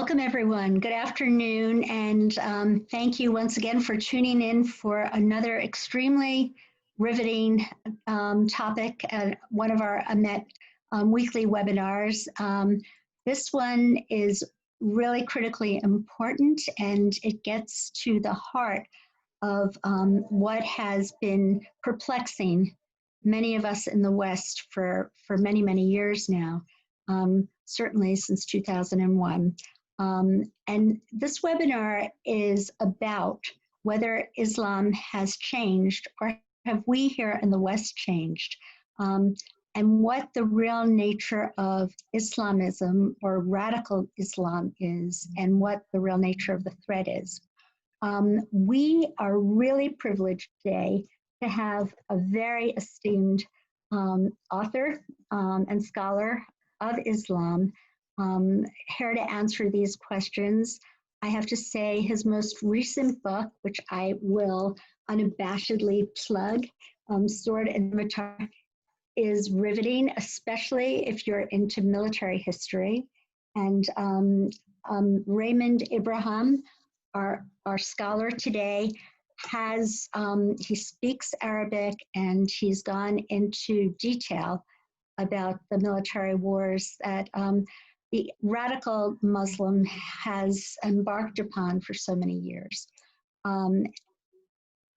Welcome, everyone. Good afternoon, and thank you once again for tuning in for another extremely riveting topic at one of our EMET weekly webinars. This one is really critically important, and it gets to the heart of what has been perplexing many of us in the West for many, many years now, certainly since 2001. And this webinar is about whether Islam has changed, or have we here in the West changed, and what the real nature of Islamism or radical Islam is, and what the real nature of the threat is. We are really privileged today to have a very esteemed author and scholar of Islam here to answer these questions. I have to say his most recent book, which I will unabashedly plug, Sword and Scimitar, is riveting, especially if you're into military history. And Raymond Ibrahim, our scholar today, he speaks Arabic, and he's gone into detail about the military wars that the radical Muslim has embarked upon for so many years.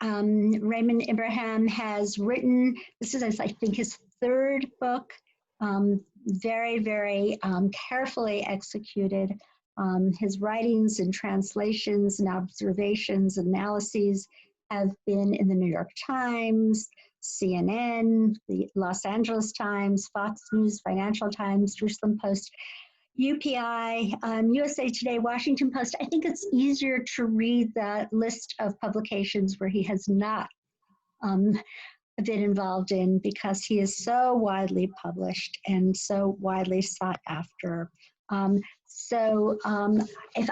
Raymond Ibrahim has written, this is, I think, his third book, very, very carefully executed. His writings and translations and observations, analyses have been in the New York Times, CNN, the Los Angeles Times, Fox News, Financial Times, Jerusalem Post, UPI, USA Today, Washington Post. I think it's easier to read that list of publications where he has not been involved in, because he is so widely published and so widely sought after. If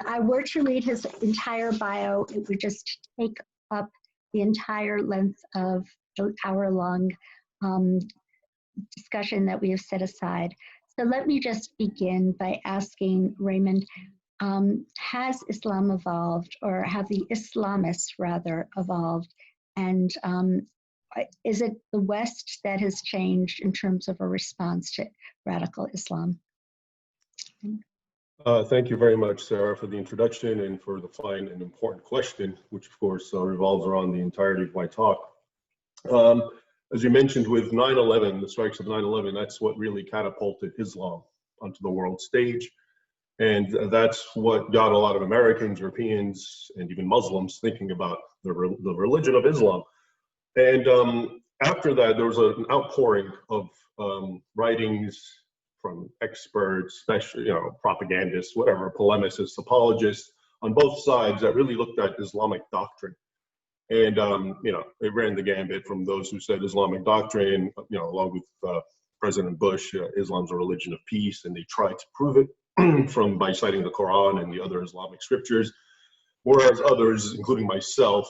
I were to read his entire bio, it would just take up the entire length of the hour-long discussion that we have set aside. So let me just begin by asking Raymond, has Islam evolved, or have the Islamists rather evolved? And is it the West that has changed in terms of a response to radical Islam? Thank you very much, Sarah, for the introduction and for the fine and important question, which of course revolves around the entirety of my talk. As you mentioned, with 9/11, the strikes of 9/11, that's what really catapulted Islam onto the world stage. And that's what got a lot of Americans, Europeans, and even Muslims thinking about the religion of Islam. And after that, there was an outpouring of writings from experts, especially, propagandists, whatever, polemicists, apologists on both sides that really looked at Islamic doctrine. And, it ran the gambit from those who said Islamic doctrine, along with President Bush, Islam's a religion of peace, and they tried to prove it by citing the Quran and the other Islamic scriptures. Whereas others, including myself,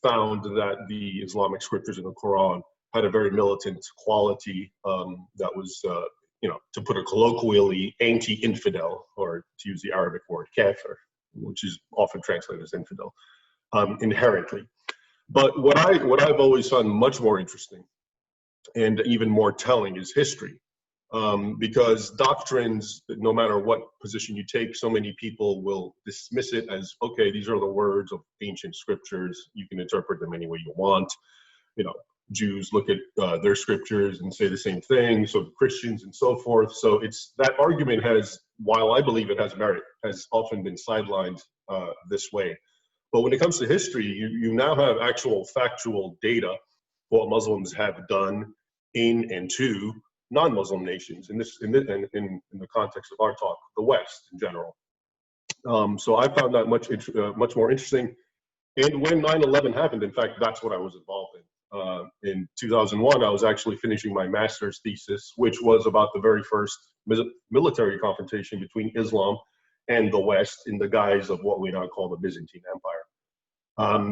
found that the Islamic scriptures in the Quran had a very militant quality that was, to put it colloquially, anti-infidel, or to use the Arabic word kafir, which is often translated as infidel, inherently. But what I've always found much more interesting and even more telling is history, because doctrines, no matter what position you take, so many people will dismiss it as, okay, these are the words of ancient scriptures. You can interpret them any way you want. Jews look at their scriptures and say the same thing, so Christians and so forth. So that argument has, while I believe it has merit, has often been sidelined this way. But when it comes to history, you now have actual factual data for what Muslims have done in and to non-Muslim nations, in the context of our talk, the West in general. So I found that much more interesting. And when 9/11 happened, in fact, that's what I was involved in. In 2001, I was actually finishing my master's thesis, which was about the very first military confrontation between Islam and the West in the guise of what we now call the Byzantine Empire.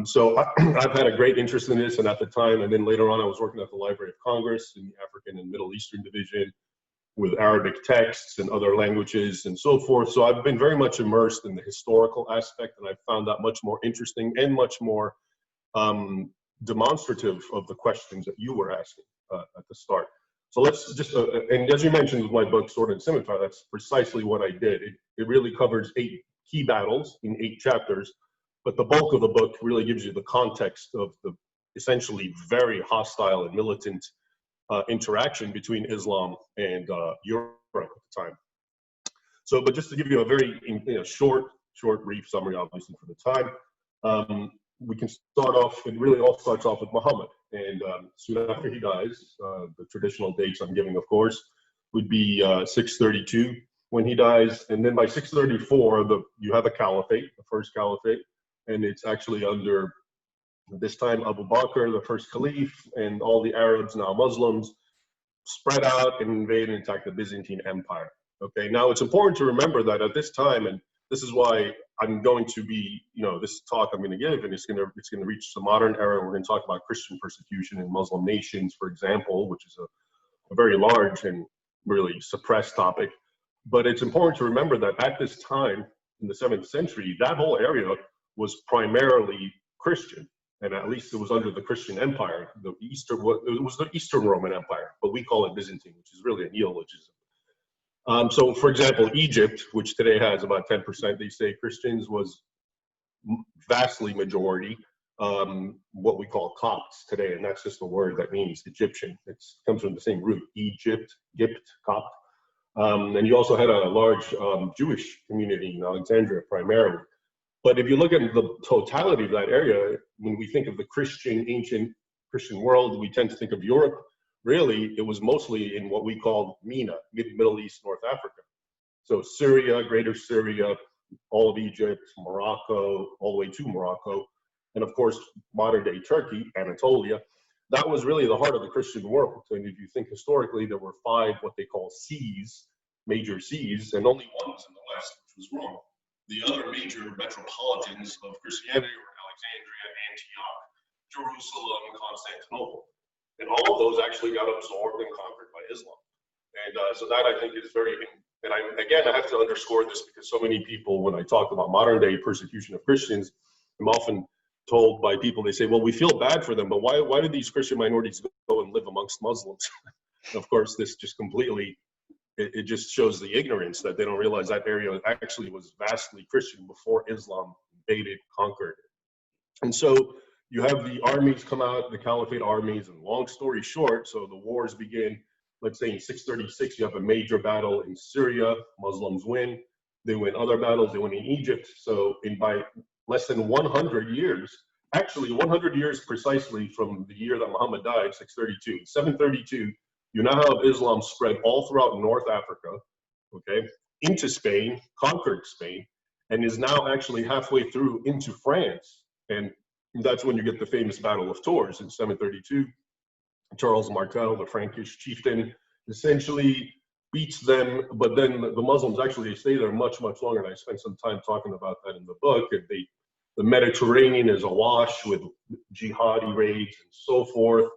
So I've had a great interest in this, and at the time, and then later on, I was working at the Library of Congress in the African and Middle Eastern Division, with Arabic texts and other languages and so forth. So I've been very much immersed in the historical aspect, and I found that much more interesting and much more demonstrative of the questions that you were asking at the start. So let's just, and as you mentioned with my book, Sword and Scimitar, that's precisely what I did. It really covers 8 key battles in 8 chapters, but the bulk of the book really gives you the context of the essentially very hostile and militant interaction between Islam and Europe at the time. So, but just to give you a very short, brief summary, obviously for the time, we can start off, it really all starts off with Muhammad. And soon after he dies, the traditional dates I'm giving, of course, would be 632 when he dies. And then by 634, you have a caliphate, the first caliphate, and it's actually under, this time, Abu Bakr, the first caliph, and all the Arabs, now Muslims, spread out and invade and attack the Byzantine Empire. Okay, now it's important to remember that at this time, and this is why I'm going to be, this talk I'm going to give, and it's going to reach the modern era. We're going to talk about Christian persecution in Muslim nations, for example, which is a very large and really suppressed topic. But it's important to remember that at this time, in the 7th century, that whole area was primarily Christian, and at least it was under the Christian Empire. It was the Eastern Roman Empire, but we call it Byzantine, which is really a neologism. So, for example, Egypt, which today has about 10%, they say Christians, was vastly majority, what we call Copts today, and that's just a word that means Egyptian. It comes from the same root, Egypt, Gipt, Copt. And you also had a large Jewish community in Alexandria primarily. But if you look at the totality of that area, when we think of the ancient Christian world, we tend to think of Europe. Really, it was mostly in what we call MENA, Middle East, North Africa. So Syria, Greater Syria, all of Egypt, Morocco, all the way to Morocco, and of course, modern day Turkey, Anatolia. That was really the heart of the Christian world. And if you think historically, there were 5 what they call seas, major seas, and only one was in the west, which was Rome. The other major metropolitans of Christianity were Alexandria, Antioch, Jerusalem, Constantinople. And all of those actually got absorbed and conquered by Islam. And so that, I think, is very, and I have to underscore this because so many people, when I talk about modern day persecution of Christians, I'm often told by people, they say, well, we feel bad for them, but why do these Christian minorities go and live amongst Muslims? Of course, this just completely, it just shows the ignorance that they don't realize that area actually was vastly Christian before Islam invaded, conquered. And so you have the armies come out, the caliphate armies, and long story short, so the wars begin, let's say in 636, you have a major battle in Syria, Muslims win, they win other battles, they win in Egypt. So by less than 100 years, actually 100 years precisely from the year that Muhammad died, 632, 732, you now have Islam spread all throughout North Africa, okay, into Spain, conquered Spain, and is now actually halfway through into France. And that's when you get the famous Battle of Tours in 732. Charles Martel, the Frankish chieftain, essentially beats them, but then the Muslims actually stay there much, much longer. And I spent some time talking about that in the book. And the Mediterranean is awash with jihadi raids and so forth.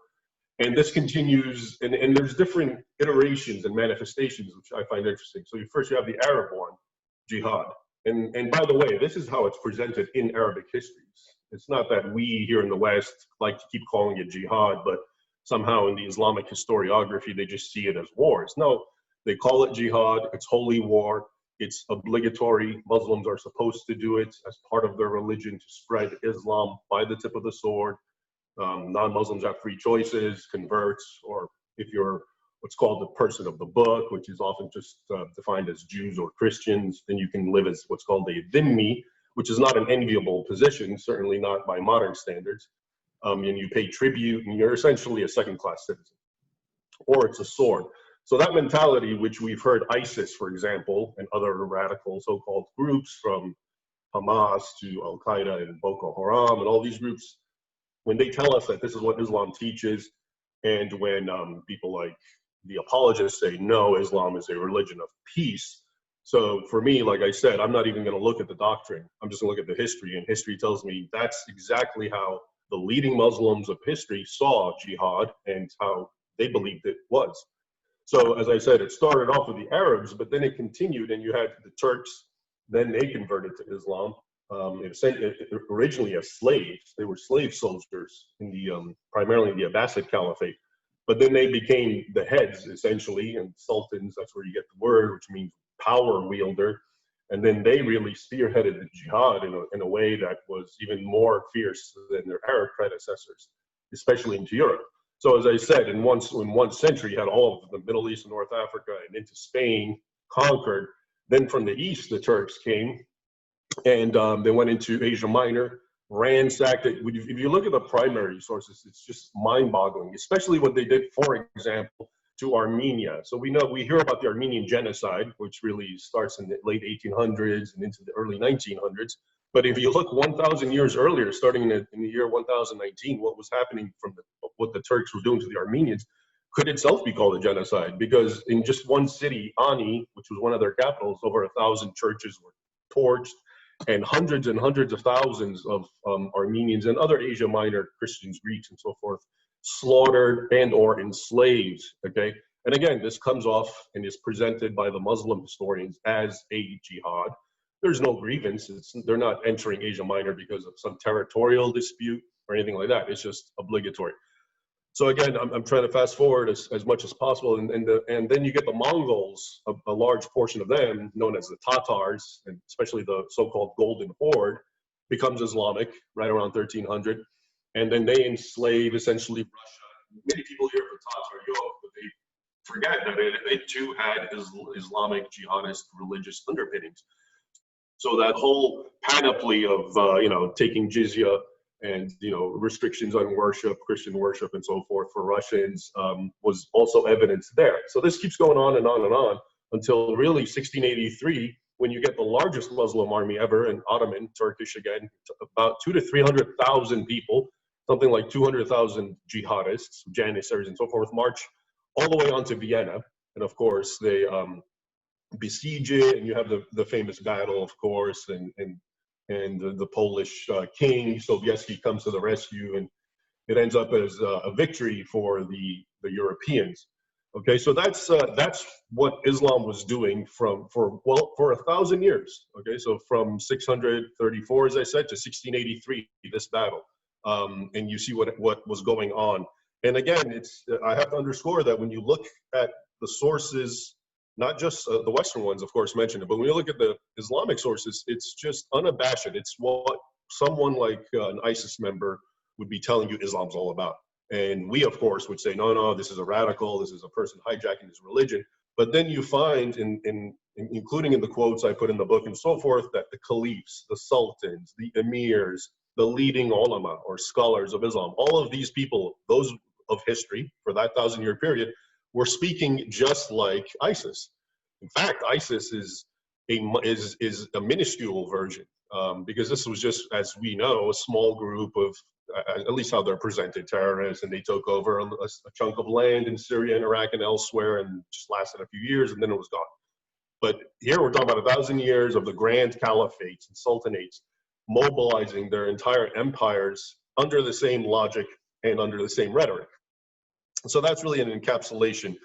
And this continues, and there's different iterations and manifestations, which I find interesting. So first you have the Arab one, jihad. And by the way, this is how it's presented in Arabic histories. It's not that we here in the West like to keep calling it jihad, but somehow in the Islamic historiography, they just see it as wars. No, they call it jihad. It's holy war. It's obligatory. Muslims are supposed to do it as part of their religion to spread Islam by the tip of the sword. Non-Muslims have free choices, converts, or if you're what's called the person of the book, which is often just defined as Jews or Christians, then you can live as what's called a dhimmi, which is not an enviable position, certainly not by modern standards. And you pay tribute, and you're essentially a second-class citizen, or it's a sword. So that mentality, which we've heard ISIS, for example, and other radical so-called groups from Hamas to Al-Qaeda and Boko Haram and all these groups, when they tell us that this is what Islam teaches, and when people like the apologists say, no, Islam is a religion of peace. So for me, like I said, I'm not even going to look at the doctrine. I'm just going to look at the history, and history tells me that's exactly how the leading Muslims of history saw jihad and how they believed it was. So as I said, it started off with the Arabs, but then it continued, and you had the Turks. Then they converted to Islam. Originally as slaves. They were slave soldiers in the primarily the Abbasid Caliphate. But then they became the heads, essentially, and sultans, that's where you get the word, which means power wielder. And then they really spearheaded the jihad in a way that was even more fierce than their Arab predecessors, especially into Europe. So as I said, in one century, you had all of the Middle East and North Africa and into Spain conquered. Then from the east, the Turks came, and they went into Asia Minor, ransacked it. If you look at the primary sources, it's just mind-boggling, especially what they did, for example, to Armenia. So we hear about the Armenian genocide, which really starts in the late 1800s and into the early 1900s. But if you look 1,000 years earlier, starting in the year 1019, what was happening what the Turks were doing to the Armenians could itself be called a genocide, because in just one city, Ani, which was one of their capitals, over 1,000 churches were torched, and hundreds of thousands of Armenians and other Asia Minor Christians, Greeks, and so forth, slaughtered and or enslaved, okay? And again, this comes off and is presented by the Muslim historians as a jihad. There's no grievance. They're not entering Asia Minor because of some territorial dispute or anything like that. It's just obligatory. So again, I'm trying to fast forward as much as possible, and then you get the Mongols, a large portion of them, known as the Tatars, and especially the so-called Golden Horde, becomes Islamic right around 1300, and then they enslave essentially Russia. Many people hear of the Tatar yoke, but they forget that they too had Islamic jihadist religious underpinnings. So that whole panoply of taking jizya and restrictions on worship, Christian worship, and so forth for Russians was also evidenced there. So this keeps going on and on and on until really 1683, when you get the largest Muslim army ever, an Ottoman, Turkish again, about 200,000 to 300,000 people, something like 200,000 jihadists, Janissaries, and so forth, march all the way on to Vienna, and of course they besiege it, and you have the famous battle, of course, and the Polish king Sobieski comes to the rescue, and it ends up as a victory for the Europeans. Okay, so that's what Islam was doing for 1,000 years. Okay, so from 634, as I said, to 1683, this battle, and you see what was going on. And again, I have to underscore that when you look at the sources, not just the Western ones, of course, mentioned it, but when you look at the Islamic sources, it's just unabashed. It's what someone like an ISIS member would be telling you Islam's all about. And we, of course, would say, no, this is a radical, this is a person hijacking his religion. But then you find, including in the quotes I put in the book and so forth, that the caliphs, the sultans, the emirs, the leading ulama or scholars of Islam, all of these people, those of history for that 1,000-year period, were speaking just like ISIS. In fact, ISIS is a minuscule version, because this was just, as we know, a small group of, at least how they're presented, terrorists, and they took over a chunk of land in Syria and Iraq and elsewhere, and just lasted a few years, and then it was gone. But here we're talking about 1,000 years of the grand caliphates and sultanates mobilizing their entire empires under the same logic and under the same rhetoric. So that's really an encapsulation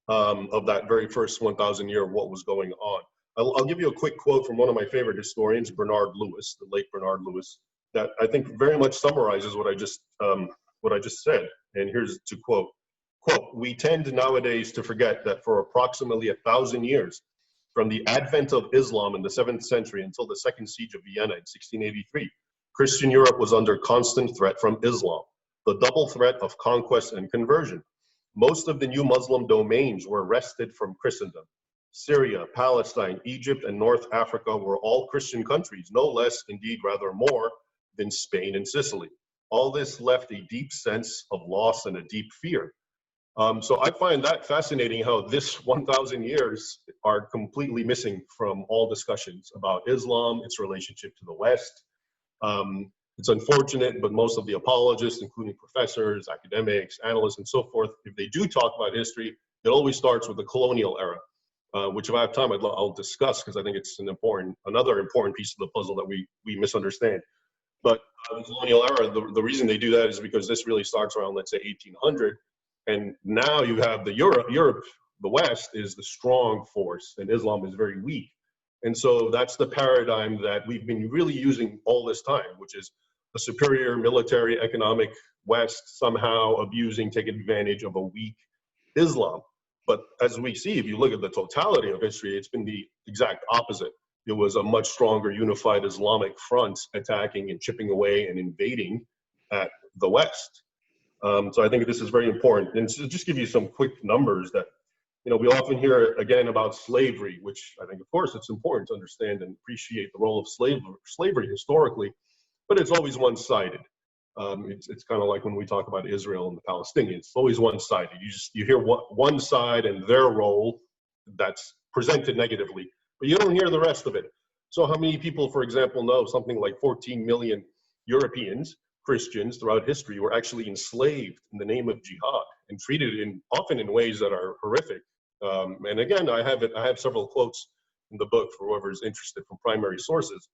of that very first 1,000 year of what was going on. I'll give you a quick quote from one of my favorite historians, Bernard Lewis, the late Bernard Lewis, that I think very much summarizes what I just said. And here's to quote, "We tend nowadays to forget that for approximately 1,000 years, from the advent of Islam in the 7th century until the Second Siege of Vienna in 1683, Christian Europe was under constant threat from Islam, the double threat of conquest and conversion. Most of the new Muslim domains were wrested from Christendom. Syria, Palestine, Egypt, and North Africa were all Christian countries, no less, indeed rather more, than Spain and Sicily. All this left a deep sense of loss and a deep fear." So I find that fascinating, how this 1,000 years are completely missing from all discussions about Islam, its relationship to the West. It's unfortunate, but most of the apologists, including professors, academics, analysts, and so forth, if they do talk about history, it always starts with the colonial era, which if I have time, I'll discuss, because I think it's another important piece of the puzzle that we misunderstand. But the colonial era, the reason they do that is because this really starts around, let's say, 1800, and now you have the Europe the West is the strong force and Islam is very weak. And so that's the paradigm that we've been really using all this time, which is a superior military, economic West somehow abusing, taking advantage of a weak Islam. But as we see, if you look at the totality of history, it's been the exact opposite. It was a much stronger unified Islamic front attacking and chipping away and invading at the West. So I think this is very important. And to just give you some quick numbers that, we often hear again about slavery, which I think, of course, it's important to understand and appreciate the role of slavery historically, but it's always one-sided. It's kind of like when we talk about Israel and the Palestinians, it's always one-sided. You hear one side and their role that's presented negatively, but you don't hear the rest of it. So how many people, for example, know something like 14 million Europeans, Christians throughout history were actually enslaved in the name of jihad and treated often in ways that are horrific. And again, I have several quotes in the book for whoever's interested from primary sources.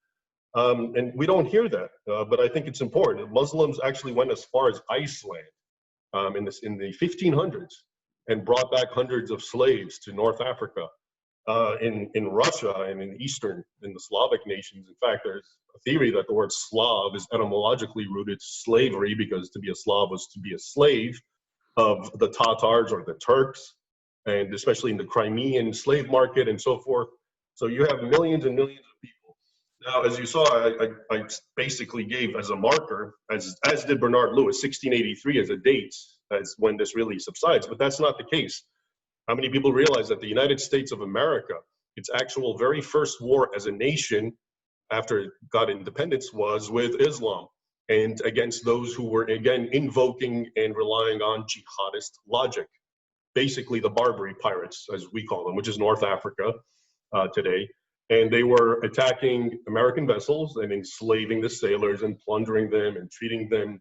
And we don't hear that, but I think it's important. Muslims actually went as far as Iceland in the 1500s and brought back hundreds of slaves to North Africa, in Russia and in the Slavic nations. In fact, there's a theory that the word Slav is etymologically rooted to slavery, because to be a Slav was to be a slave of the Tatars or the Turks, and especially in the Crimean slave market and so forth. So you have millions and millions of people. Now, as you saw, I basically gave as a marker, as did Bernard Lewis, 1683 as a date, as when this really subsides, but that's not the case. How many people realize that the United States of America, its actual very first war as a nation after it got independence, was with Islam and against those who were, again, invoking and relying on jihadist logic. Basically the Barbary pirates, as we call them, which is North Africa today. And they were attacking American vessels and enslaving the sailors and plundering them and treating them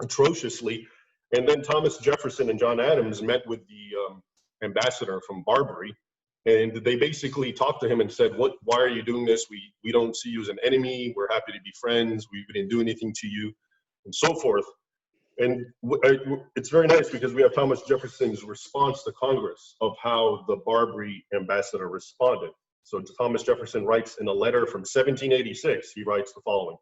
atrociously. And then Thomas Jefferson and John Adams met with the ambassador from Barbary, and they basically talked to him and said, why are you doing this? We don't see you as an enemy. We're happy to be friends. We didn't do anything to you, and so forth. And it's very nice because we have Thomas Jefferson's response to Congress of how the Barbary ambassador responded. So Thomas Jefferson writes in a letter from 1786, he writes the following: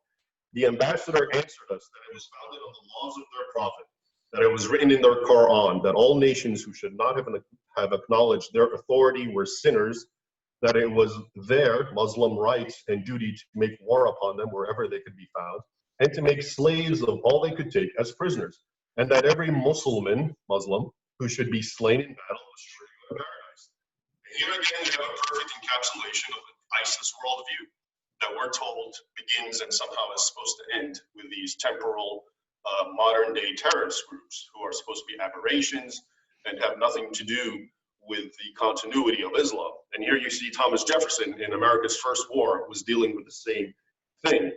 "The ambassador answered us that it was founded on the laws of their prophet, that it was written in their Quran that all nations who should not have acknowledged their authority were sinners, that it was their Muslim right and duty to make war upon them wherever they could be found, and to make slaves of all they could take as prisoners, and that every Muslim who should be slain in battle was free in paradise." And here again, we have a perfect encapsulation of the ISIS worldview that we're told begins and somehow is supposed to end with these temporal modern day terrorist groups who are supposed to be aberrations and have nothing to do with the continuity of Islam. And here you see Thomas Jefferson in America's first war was dealing with the same thing.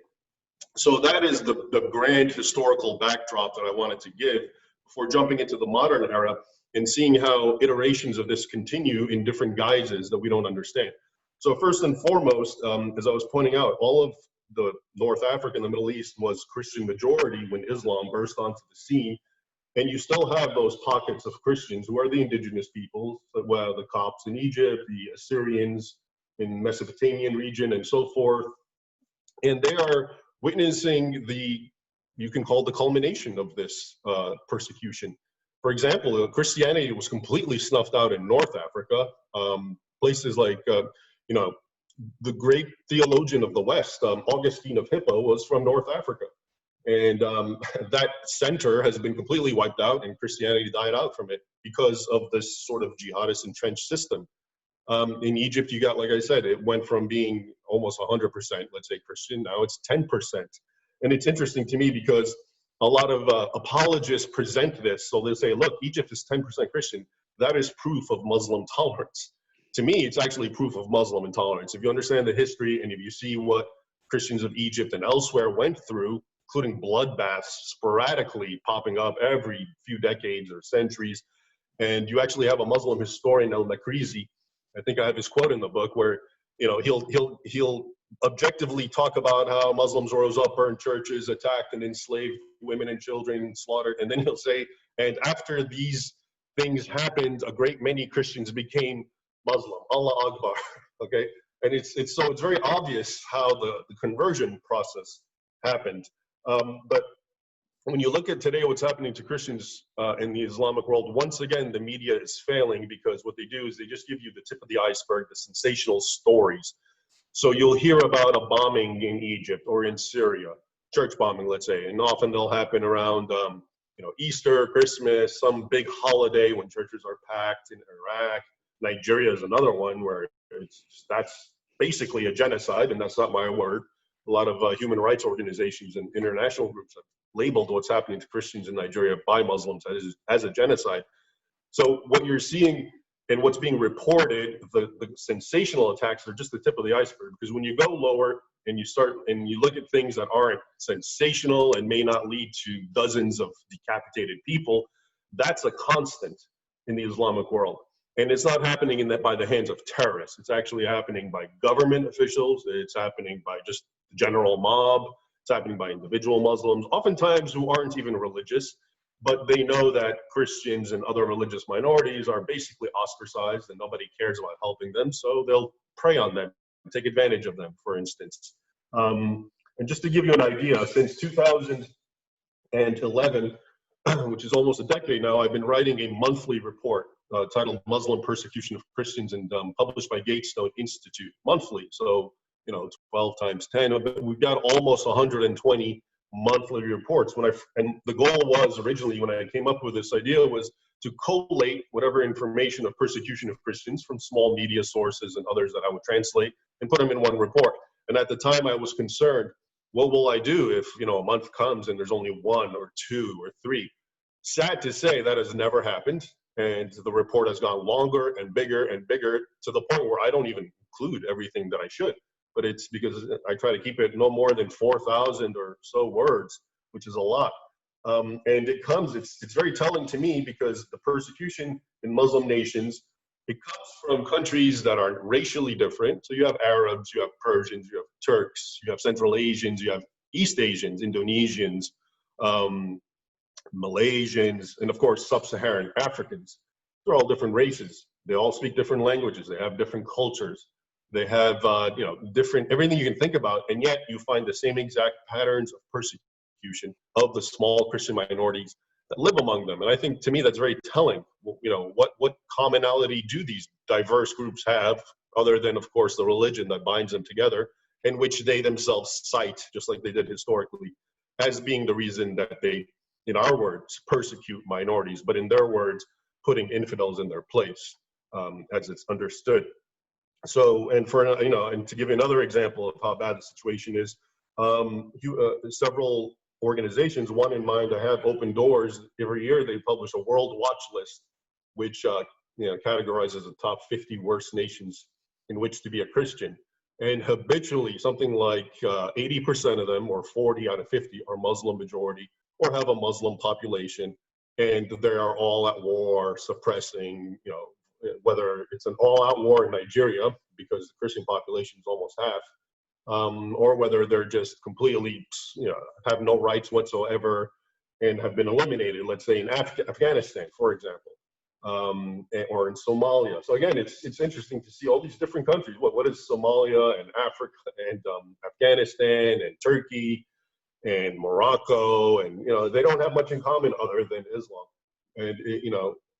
So that is the grand historical backdrop that I wanted to give before jumping into the modern era and seeing how iterations of this continue in different guises that we don't understand. So first and foremost, as I was pointing out, all of the North Africa and the Middle East was Christian majority when Islam burst onto the scene. And you still have those pockets of Christians who are the indigenous peoples, well, the Copts in Egypt, the Assyrians in Mesopotamian region, and so forth. And they are witnessing you can call the culmination of this persecution. For example, Christianity was completely snuffed out in North Africa. Places like, the great theologian of the West, Augustine of Hippo, was from North Africa. And that center has been completely wiped out, and Christianity died out from it because of this sort of jihadist entrenched system. In Egypt, you got, like I said, it went from being almost 100%, let's say, Christian, now it's 10%. And it's interesting to me because a lot of apologists present this. So they say, look, Egypt is 10% Christian. That is proof of Muslim tolerance. To me, it's actually proof of Muslim intolerance. If you understand the history and if you see what Christians of Egypt and elsewhere went through, including bloodbaths sporadically popping up every few decades or centuries, and you actually have a Muslim historian, El-Makrizi, I think I have his quote in the book where, he'll objectively talk about how Muslims rose up, burned churches, attacked and enslaved women and children, slaughtered, and then he'll say, and after these things happened, a great many Christians became Muslim. Allah Akbar. Okay, and it's very obvious how the conversion process happened. But when you look at today what's happening to Christians in the Islamic world, once again the media is failing, because what they do is they just give you the tip of the iceberg, the sensational stories. So you'll hear about a bombing in Egypt or in Syria, church bombing, let's say, and often they'll happen around Easter, Christmas, some big holiday when churches are packed in Iraq. Nigeria is another one where that's basically a genocide, and that's not my word. A lot of human rights organizations and international groups have labeled what's happening to Christians in Nigeria by Muslims as a genocide. So what you're seeing and what's being reported, the sensational attacks are just the tip of the iceberg, because when you go lower and you start and you look at things that aren't sensational and may not lead to dozens of decapitated people, that's a constant in the Islamic world. And it's not happening by the hands of terrorists. It's actually happening by government officials. It's happening by just the general mob. It's happening by individual Muslims, oftentimes who aren't even religious, but they know that Christians and other religious minorities are basically ostracized and nobody cares about helping them, so they'll prey on them, take advantage of them, for instance. And just to give you an idea, since 2011, which is almost a decade now, I've been writing a monthly report titled Muslim Persecution of Christians, and published by Gatestone Institute monthly. So, 12 times 10, we've got almost 120 monthly reports. And the goal was originally, when I came up with this idea, was to collate whatever information of persecution of Christians from small media sources and others that I would translate and put them in one report. And at the time I was concerned, what will I do if, a month comes and there's only one or two or three? Sad to say, that has never happened. And the report has gone longer and bigger to the point where I don't even include everything that I should. But it's because I try to keep it no more than 4,000 or so words, which is a lot. And it's very telling to me, because the persecution in Muslim nations, it comes from countries that are racially different. So you have Arabs, you have Persians, you have Turks, you have Central Asians, you have East Asians, Indonesians, Malaysians, and of course, Sub-Saharan Africans. They're all different races. They all speak different languages. They have different cultures. They have, different, everything you can think about, and yet you find the same exact patterns of persecution of the small Christian minorities that live among them. And I think, to me, that's very telling. What commonality do these diverse groups have, other than, of course, the religion that binds them together, and which they themselves cite, just like they did historically, as being the reason that they, in our words, persecute minorities, but in their words, putting infidels in their place, as it's understood. So, and to give you another example of how bad the situation is, several organizations, one in mind, I have Open Doors. Every year they publish a world watch list, which categorizes the top 50 worst nations in which to be a Christian. And habitually, something like 80% of them, or 40 out of 50, are Muslim majority or have a Muslim population, and they are all at war, suppressing, whether it's an all-out war in Nigeria, because the Christian population is almost half, or whether they're just completely, have no rights whatsoever and have been eliminated, let's say in Afghanistan, for example, or in Somalia. So again, it's interesting to see all these different countries. What is Somalia and Africa and Afghanistan and Turkey and Morocco, and they don't have much in common other than Islam. And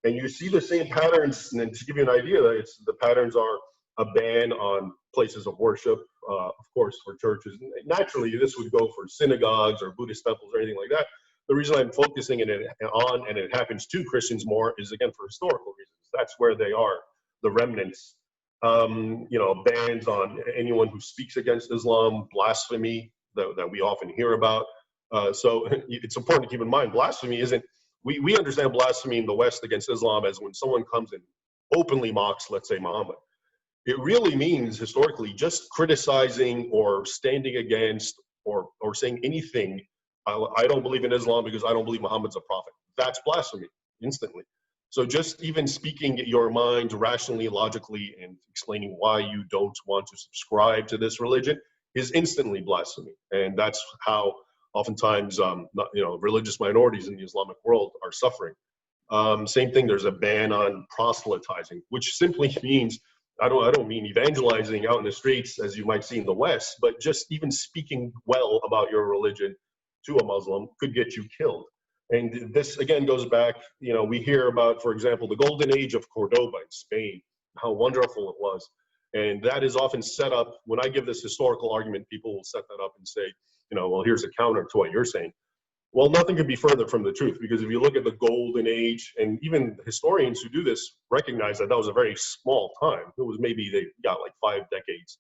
and you see the same patterns. And to give you an idea, the patterns are a ban on places of worship, of course, for churches. Naturally, this would go for synagogues or Buddhist temples or anything like that. The reason I'm focusing it on, and it happens to Christians more, is again for historical reasons. That's where they are, the remnants. Bans on anyone who speaks against Islam, blasphemy that we often hear about. So it's important to keep in mind, blasphemy isn't. We understand blasphemy in the West against Islam as when someone comes and openly mocks, let's say, Muhammad. It really means historically just criticizing or standing against or saying anything. I don't believe in Islam because I don't believe Muhammad's a prophet. That's blasphemy instantly. So just even speaking your mind rationally, logically, and explaining why you don't want to subscribe to this religion is instantly blasphemy. And that's how oftentimes, religious minorities in the Islamic world are suffering. Same thing, there's a ban on proselytizing, which simply means, I don't mean evangelizing out in the streets as you might see in the West, but just even speaking well about your religion to a Muslim could get you killed. And this again goes back, you know, we hear about, for example, the golden age of Cordoba in Spain, how wonderful it was. And that is often set up, when I give this historical argument, people will set that up and say, you know, well, here's a counter to what you're saying. Well, nothing could be further from the truth, because if you look at the golden age, and even historians who do this recognize that that was a very small time. It was maybe they got like 5 decades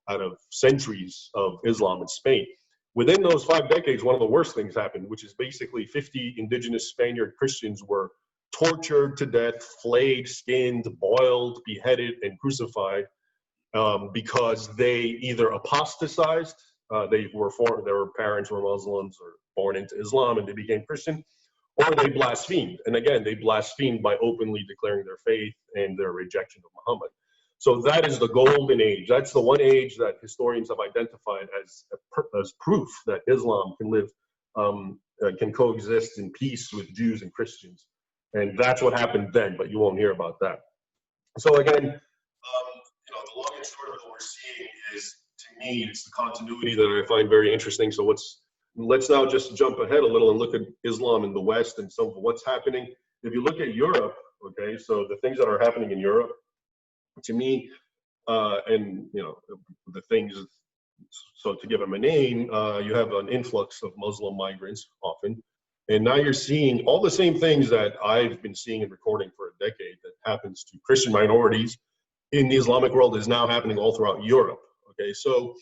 out of centuries of Islam in Spain. Within those 5 decades, one of the worst things happened, which is basically 50 indigenous Spaniard Christians were tortured to death, flayed, skinned, boiled, beheaded, and crucified because they either apostatized, their parents were Muslims or born into Islam and they became Christian, or they blasphemed. And again, they blasphemed by openly declaring their faith and their rejection of Muhammad. So that is the golden age. That's the one age that historians have identified as proof that Islam can live, can coexist in peace with Jews and Christians. And that's what happened then, but you won't hear about that. So again, you know, the long and short of what we're seeing is, to me, it's the continuity that I find very interesting. So let's now just jump ahead a little and look at Islam in the West and some of what's happening. If you look at Europe, okay, so the things that are happening in Europe, to me, and you know, the things, so to give them a name, you have an influx of Muslim migrants often, and now you're seeing all the same things that I've been seeing and recording for a decade that happens to Christian minorities in the Islamic world is now happening all throughout Europe. Okay, so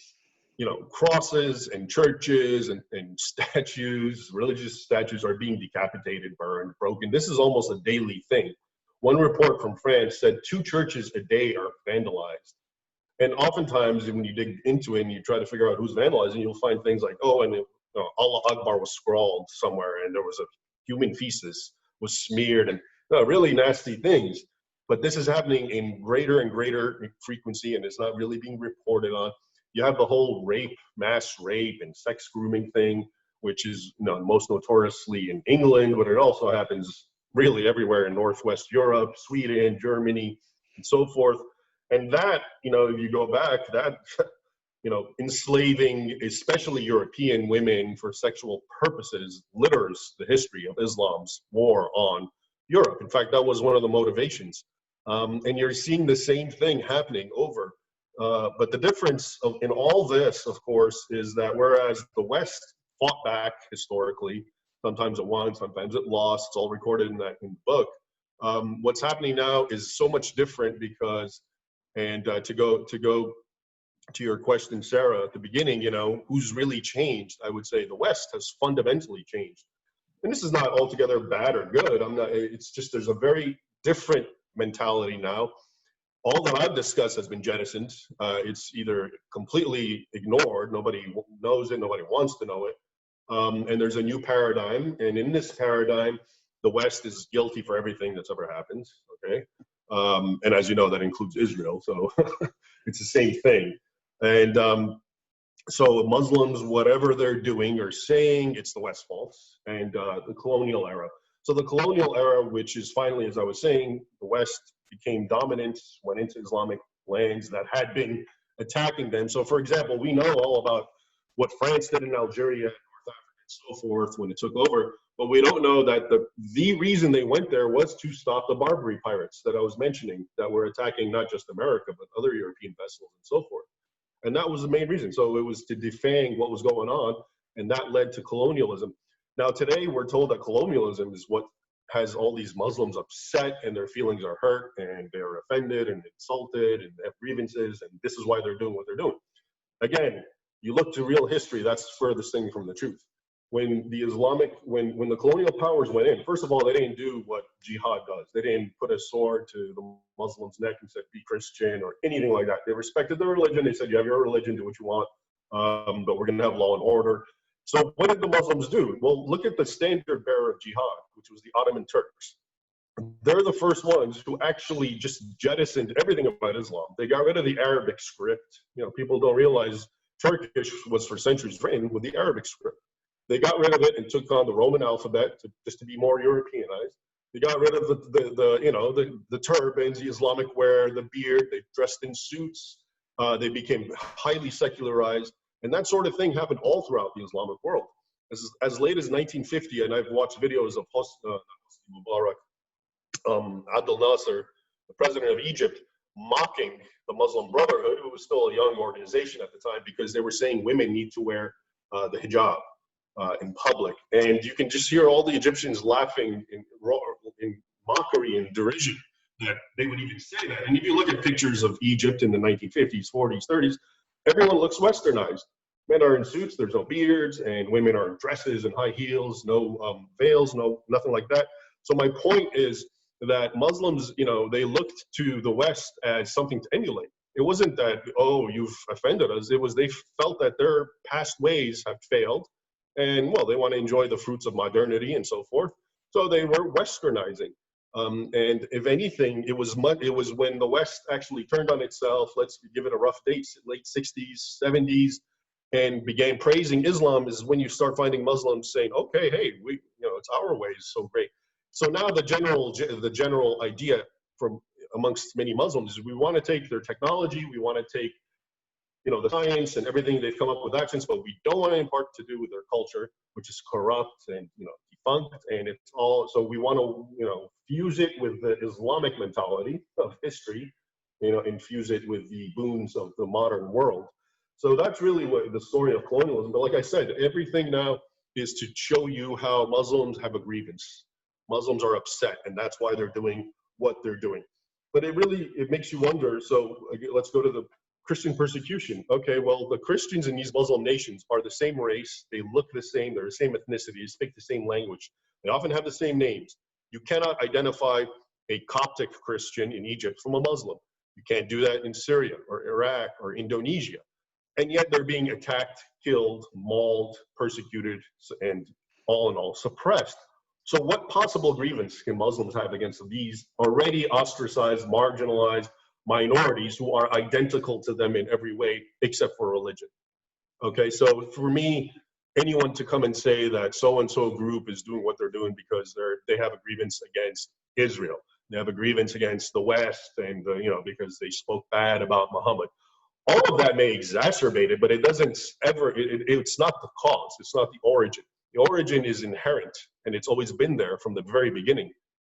you know, crosses and churches and statues, religious statues are being decapitated, burned, broken. This is almost a daily thing. One report from France said 2 churches a day are vandalized. And oftentimes when you dig into it and you try to figure out who's vandalizing, you'll find things like, oh, and Allah Akbar was scrawled somewhere and there was a human feces was smeared and really nasty things. But this is happening in greater and greater frequency and it's not really being reported on. You have the whole rape, mass rape and sex grooming thing, which is most notoriously in England, but it also happens really everywhere in Northwest Europe, Sweden, Germany, and so forth. And that, if you go back, that, enslaving, especially European women for sexual purposes, litters the history of Islam's war on Europe. In fact, that was one of the motivations. And you're seeing the same thing happening over. But the difference in all this, of course, is that whereas the West fought back historically, sometimes it won, sometimes it lost, it's all recorded in the book. What's happening now is so much different because, and to go to your question, Sarah, at the beginning, who's really changed? I would say the West has fundamentally changed. And this is not altogether bad or good. It's just there's a very different mentality now. All that I've discussed has been jettisoned. It's either completely ignored, nobody knows it, nobody wants to know it. And there's a new paradigm. And in this paradigm, the West is guilty for everything that's ever happened, okay? And as you know, that includes Israel, so it's the same thing. And so Muslims, whatever they're doing or saying, it's the West's fault, and the colonial era. So the colonial era, which is finally, as I was saying, the West became dominant, went into Islamic lands that had been attacking them. So for example, we know all about what France did in Algeria, North Africa, and so forth when it took over, but we don't know that the reason they went there was to stop the Barbary pirates that I was mentioning that were attacking not just America, but other European vessels and so forth. And that was the main reason. So it was to defang what was going on, and that led to colonialism. Now today we're told that colonialism is what has all these Muslims upset and their feelings are hurt and they're offended and insulted and they have grievances and this is why they're doing what they're doing. Again, you look to real history, that's the furthest thing from the truth. When the colonial powers went in, first of all, they didn't do what jihad does. They didn't put a sword to the Muslim's neck and said, be Christian or anything like that. They respected their religion. They said, you have your religion, do what you want, but we're gonna have law and order. So what did the Muslims do? Well, look at the standard bearer of jihad, which was the Ottoman Turks. They're the first ones who actually just jettisoned everything about Islam. They got rid of the Arabic script. People don't realize Turkish was for centuries written with the Arabic script. They got rid of it and took on the Roman alphabet just to be more Europeanized. They got rid of the turbans, the Islamic wear, the beard. They dressed in suits. They became highly secularized, and that sort of thing happened all throughout the Islamic world. As late as 1950, and I've watched videos of Hosni Mubarak, Abdel Nasser, the president of Egypt, mocking the Muslim Brotherhood, who was still a young organization at the time, because they were saying women need to wear the hijab in public. And you can just hear all the Egyptians laughing in mockery and derision that they would even say that. And if you look at pictures of Egypt in the 1950s, 40s, 30s, everyone looks westernized. Men are in suits, there's no beards, and women are in dresses and high heels, no veils, nothing like that. So my point is that Muslims, they looked to the West as something to emulate. It wasn't that, oh, you've offended us. It was they felt that their past ways have failed, and well, they want to enjoy the fruits of modernity and so forth. So they were westernizing. And if anything, it was when the West actually turned on itself, let's give it a rough date, late 60s, 70s, and began praising Islam, is when you start finding Muslims saying, okay, hey, it's our ways, so great. So now the general idea from amongst many Muslims is we want to take their technology, we want to take the science and everything they've come up with actions, but we don't want any part to do with their culture, which is corrupt and defunct, and it's all. So we want to fuse it with the Islamic mentality of history, infuse it with the boons of the modern world. So that's really what the story of colonialism. But like I said, everything now is to show you how Muslims have a grievance. Muslims are upset, and that's why they're doing what they're doing. But it makes you wonder. So let's go to the Christian persecution. Okay, well, the Christians in these Muslim nations are the same race. They look the same. They're the same ethnicity. They speak the same language. They often have the same names. You cannot identify a Coptic Christian in Egypt from a Muslim. You can't do that in Syria or Iraq or Indonesia. And yet they're being attacked, killed, mauled, persecuted, and all in all suppressed. So what possible grievance can Muslims have against these already ostracized, marginalized minorities who are identical to them in every way except for religion? Okay, so for me, anyone to come and say that so-and-so group is doing what they're doing because they have a grievance against Israel, they have a grievance against the West, and because they spoke bad about Muhammad, all of that may exacerbate it, but it doesn't ever, it's not the cause, it's not the origin. The origin is inherent, and it's always been there from the very beginning.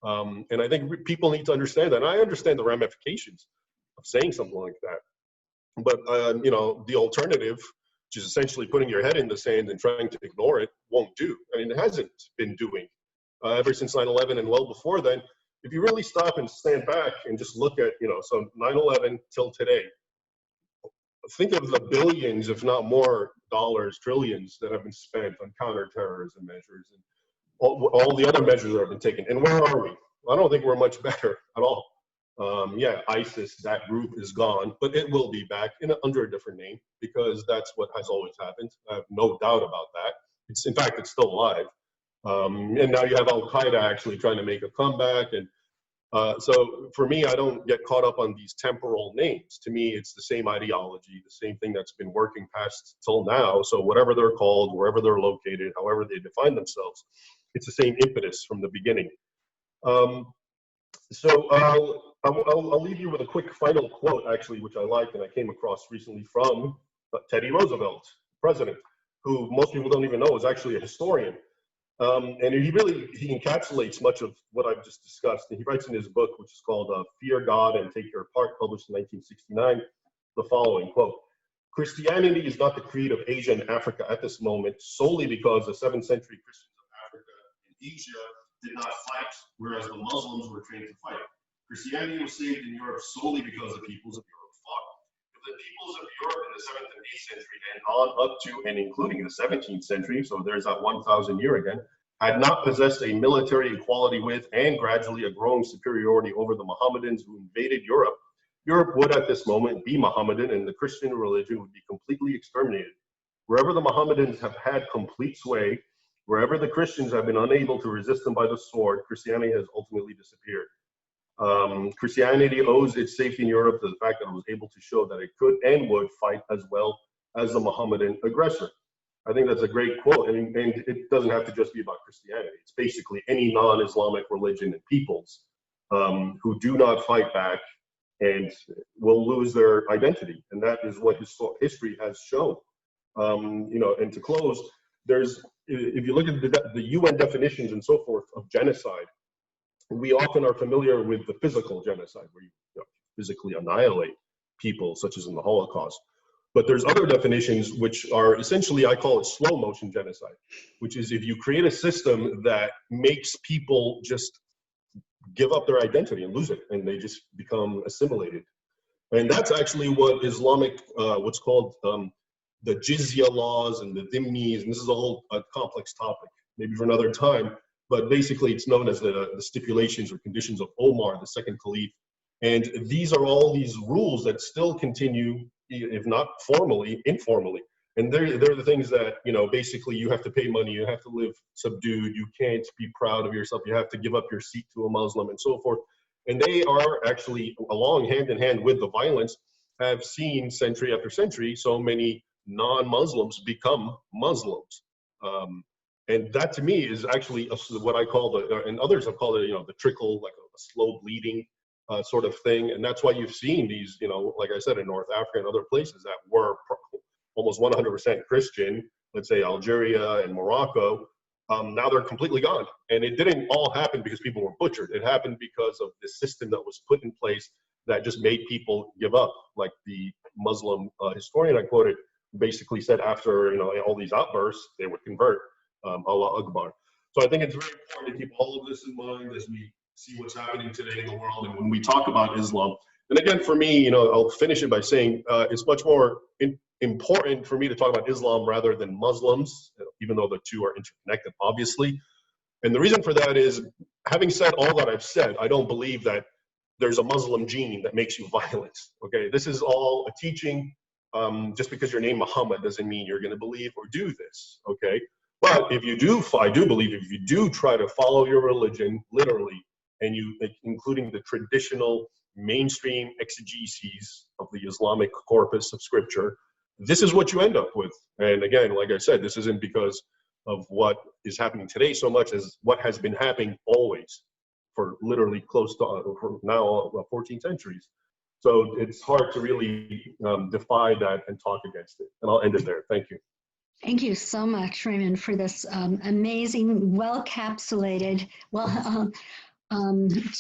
And I think people need to understand that. And I understand the ramifications of saying something like that. But, the alternative, which is essentially putting your head in the sand and trying to ignore it, won't do. I mean, it hasn't been doing ever since 9/11 and well before then. If you really stop and stand back and just look at, so 9/11 till today, think of the billions, if not more, dollars, trillions that have been spent on counterterrorism measures and all the other measures that have been taken. And where are we? I don't think we're much better at all. Yeah, ISIS, that group is gone, but it will be back under a different name, because that's what has always happened. I have no doubt about that. In fact, it's still alive. And now you have Al Qaeda actually trying to make a comeback. And so for me, I don't get caught up on these temporal names. To me, it's the same ideology, the same thing that's been working past till now. So whatever they're called, wherever they're located, however they define themselves, it's the same impetus from the beginning. So I'll leave you with a quick final quote, actually, which I liked and I came across recently from Teddy Roosevelt, president, who most people don't even know is actually a historian. And he encapsulates much of what I've just discussed. And he writes in his book, which is called Fear God and Take Your Part, published in 1969, the following quote: "Christianity is not the creed of Asia and Africa at this moment solely because the 7th century Christians of Africa and Asia did not fight, whereas the Muslims were trained to fight. Christianity was saved in Europe solely because the peoples of Europe fought. If the peoples of Europe in the 7th and 8th century and on up to and including the 17th century, so there's that 1,000 year again, had not possessed a military equality with and gradually a growing superiority over the Mohammedans who invaded Europe, Europe would at this moment be Mohammedan and the Christian religion would be completely exterminated. Wherever the Mohammedans have had complete sway, wherever the Christians have been unable to resist them by the sword, Christianity has ultimately disappeared. Christianity owes its safety in Europe to the fact that it was able to show that it could and would fight as well as the Mohammedan aggressor. I think that's a great quote, and it doesn't have to just be about Christianity. It's basically any non-Islamic religion and peoples who do not fight back and will lose their identity, and that is what history has shown. You know, and to close, if you look at the UN definitions and so forth of genocide, we often are familiar with the physical genocide, where you physically annihilate people, such as in the Holocaust. But there's other definitions which are essentially, I call it slow motion genocide, which is if you create a system that makes people just give up their identity and lose it, and they just become assimilated. And that's actually what Islamic, what's called the jizya laws and the dhimmis, and this is a complex topic, maybe for another time, but basically it's known as the stipulations or conditions of Omar, the second caliph. And these are all these rules that still continue, if not formally, informally. And they're the things that, you know, basically you have to pay money, you have to live subdued, you can't be proud of yourself, you have to give up your seat to a Muslim and so forth. And they are actually, along hand in hand with the violence, have seen century after century so many non-Muslims become Muslims. And that to me is actually what I call and others have called it, you know, the trickle, like a slow bleeding sort of thing. And that's why you've seen these, you know, like I said, in North Africa and other places that were almost 100% Christian, let's say Algeria and Morocco, now they're completely gone. And it didn't all happen because people were butchered. It happened because of the system that was put in place that just made people give up. Like the Muslim historian I quoted basically said after, you know, all these outbursts, they would convert. Allah Akbar. So I think it's very important to keep all of this in mind as we see what's happening today in the world. And when we talk about Islam, and again, for me, you know, I'll finish it by saying it's much more important for me to talk about Islam rather than Muslims, even though the two are interconnected, obviously. And the reason for that is, having said all that I've said, I don't believe that there's a Muslim gene that makes you violent. Okay, this is all a teaching. Just because you're named Muhammad doesn't mean you're going to believe or do this. Okay, but if you do, I do believe if you do try to follow your religion literally, and including the traditional mainstream exegeses of the Islamic corpus of scripture, this is what you end up with. And again, like I said, this isn't because of what is happening today so much as what has been happening always for literally close to for now 14 centuries. So it's hard to really defy that and talk against it. And I'll end it there. Thank you. Thank you so much, Raymond, for this amazing, well-capsulated,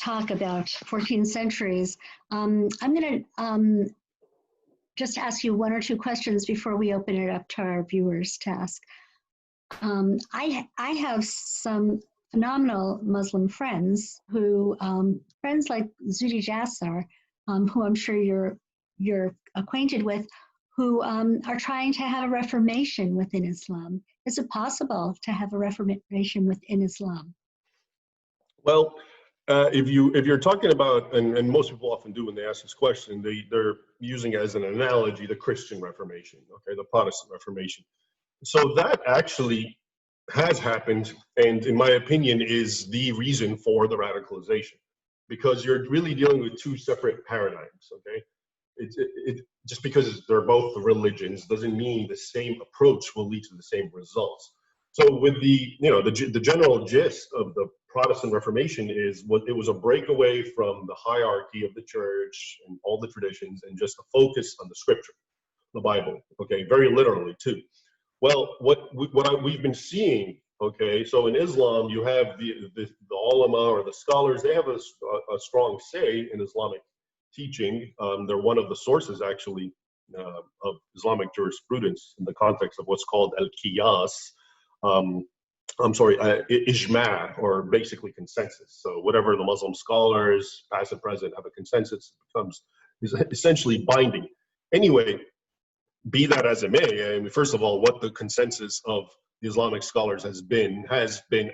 talk about 14 centuries. I'm going to just ask you one or two questions before we open it up to our viewers to ask. I have some phenomenal Muslim friends who, friends like Zudi Jassar, who I'm sure you're acquainted with, who are trying to have a reformation within Islam. Is it possible to have a reformation within Islam? Well, if you're talking about, and most people often do when they ask this question, they're using as an analogy the Christian Reformation, okay, the Protestant Reformation. So that actually has happened, and in my opinion is the reason for the radicalization, because you're really dealing with two separate paradigms, okay? Just because they're both religions doesn't mean the same approach will lead to the same results. So with the general gist of the Protestant Reformation is it was a breakaway from the hierarchy of the church and all the traditions and just a focus on the scripture, the Bible, okay, very literally too. Well, what we've been seeing, okay, so in Islam you have the ulama or the scholars, they have a strong say in Islamic teaching. They're one of the sources actually of Islamic jurisprudence in the context of what's called al-qiyas. Ijma, or basically consensus. So whatever the Muslim scholars, past and present, have a consensus, is essentially binding. Anyway, be that as it may, I mean, first of all, what the consensus of the Islamic scholars has been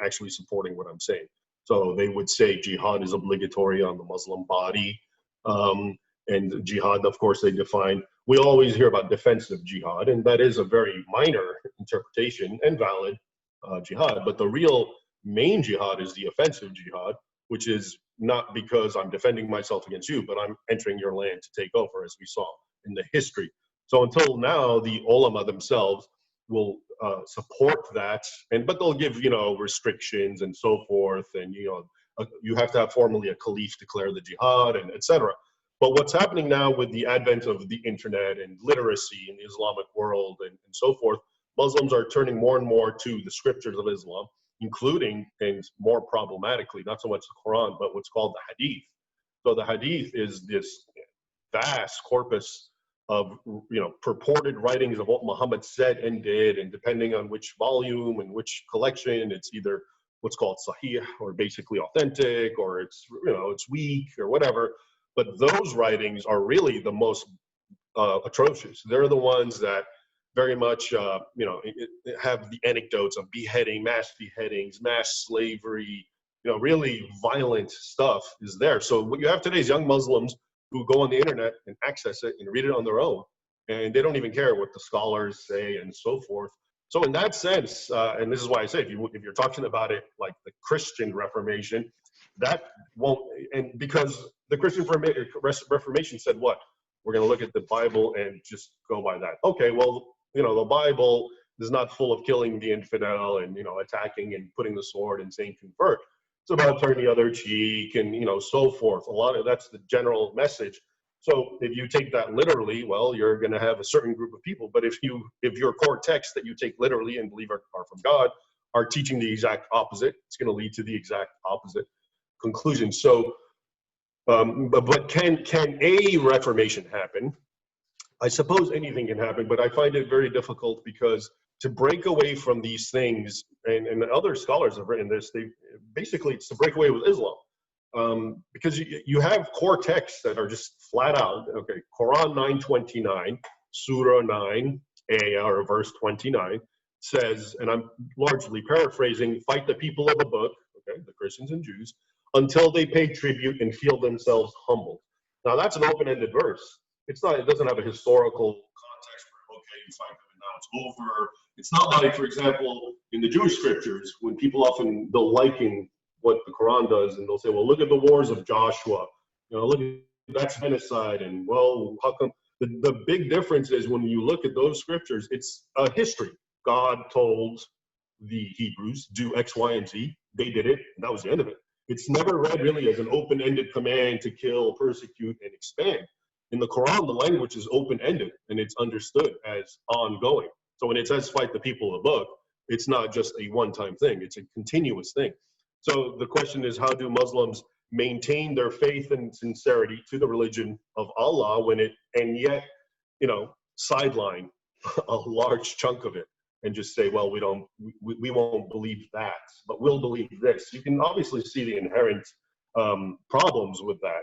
actually supporting what I'm saying. So they would say jihad is obligatory on the Muslim body. And jihad, of course, they define. We always hear about defensive jihad, and that is a very minor interpretation and valid jihad. But the real main jihad is the offensive jihad, which is not because I'm defending myself against you, but I'm entering your land to take over, as we saw in the history. So until now, the ulama themselves, support that, but they'll give, restrictions and so forth, and you have to have formally a caliph declare the jihad, and etc. But what's happening now with the advent of the internet and literacy in the Islamic world and so forth, Muslims are turning more and more to the scriptures of Islam, including, and more problematically, not so much the Quran, but what's called the Hadith. So the Hadith is this vast corpus of purported writings of what Muhammad said and did, and depending on which volume and which collection, it's either what's called sahih, or basically authentic, or it's weak or whatever. But those writings are really the most atrocious. They're the ones that very much have the anecdotes of beheading, mass beheadings, mass slavery, really violent stuff is there. So what you have today is young Muslims who go on the internet and access it and read it on their own, and they don't even care what the scholars say and so forth. So in that sense, and this is why I say, if you're talking about it like the Christian Reformation, that won't, and because the Christian Reformation said what? We're going to look at the Bible and just go by that. Okay, well, the Bible is not full of killing the infidel and, attacking and putting the sword and saying convert. It's about turn the other cheek and, so forth. A lot of that's the general message. So if you take that literally, well, you're going to have a certain group of people. But if your core texts that you take literally and believe are from God are teaching the exact opposite, it's going to lead to the exact opposite conclusion. So, but can a reformation happen? I suppose anything can happen, but I find it very difficult because to break away from these things, and other scholars have written this, basically it's to break away with Islam. Because you have core texts that are just flat out, okay, Quran 9:29, Surah 9, ayah, or verse 29, says, and I'm largely paraphrasing, fight the people of the book, okay, the Christians and Jews, until they pay tribute and feel themselves humbled. Now that's an open-ended verse. It doesn't have a historical context where, okay, you fight them and now it's over. It's not like, for example, in the Jewish scriptures, when people often, they'll liken what the Quran does, and they'll say, well, look at the wars of Joshua. Look at that's genocide, and well, how come? The big difference is when you look at those scriptures, it's a history. God told the Hebrews, do X, Y, and Z. They did it, and that was the end of it. It's never read really as an open-ended command to kill, persecute, and expand. In the Quran, the language is open-ended, and it's understood as ongoing. So when it says fight the people of the book, it's not just a one-time thing. It's a continuous thing. So the question is, how do Muslims maintain their faith and sincerity to the religion of Allah and yet, sideline a large chunk of it and just say, well, we won't believe that, but we'll believe this. You can obviously see the inherent problems with that.